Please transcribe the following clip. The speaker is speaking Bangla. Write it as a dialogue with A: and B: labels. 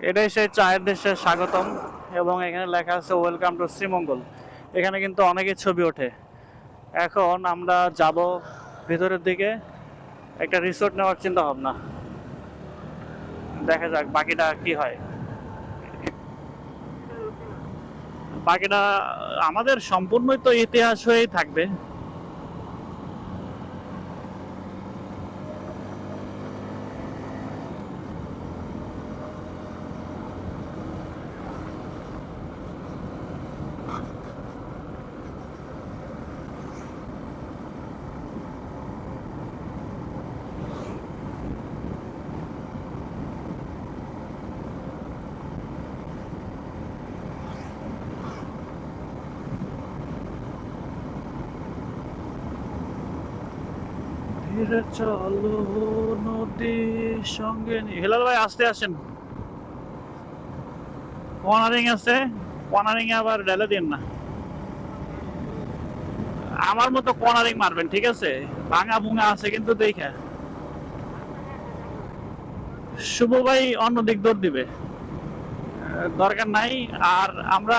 A: এটাই সেই চায়ের দেশে স্বাগতম, এবং এখানে লেখা আছে ওয়েলকাম টু শ্রীমঙ্গল। এখানে কিন্তু অনেকের ছবি ওঠে। এখন আমরা যাব ভেতরের দিকে, একটা রিসোর্ট নেওয়ার চিন্তা ভাবনা। দেখা যাক বাকিটা কি হয়। বাকিটা আমাদের সম্পূর্ণই তো ইতিহাস হয়েই থাকবে। ধীরে চলো নদীর সঙ্গে হেলাল ভাই, আসতে আসেন। কর্নারিং আছে, কর্নারিং এ আবার ঢেলে দিন না। আমার মতো কর্নারিং মারবেন, ঠিক আছে? ভাঙা ভুঙা আছে কিন্তু দেখে। শুভ ভাই অন্য দিক দৌড় দিবে, দরকার নাই। আর আমরা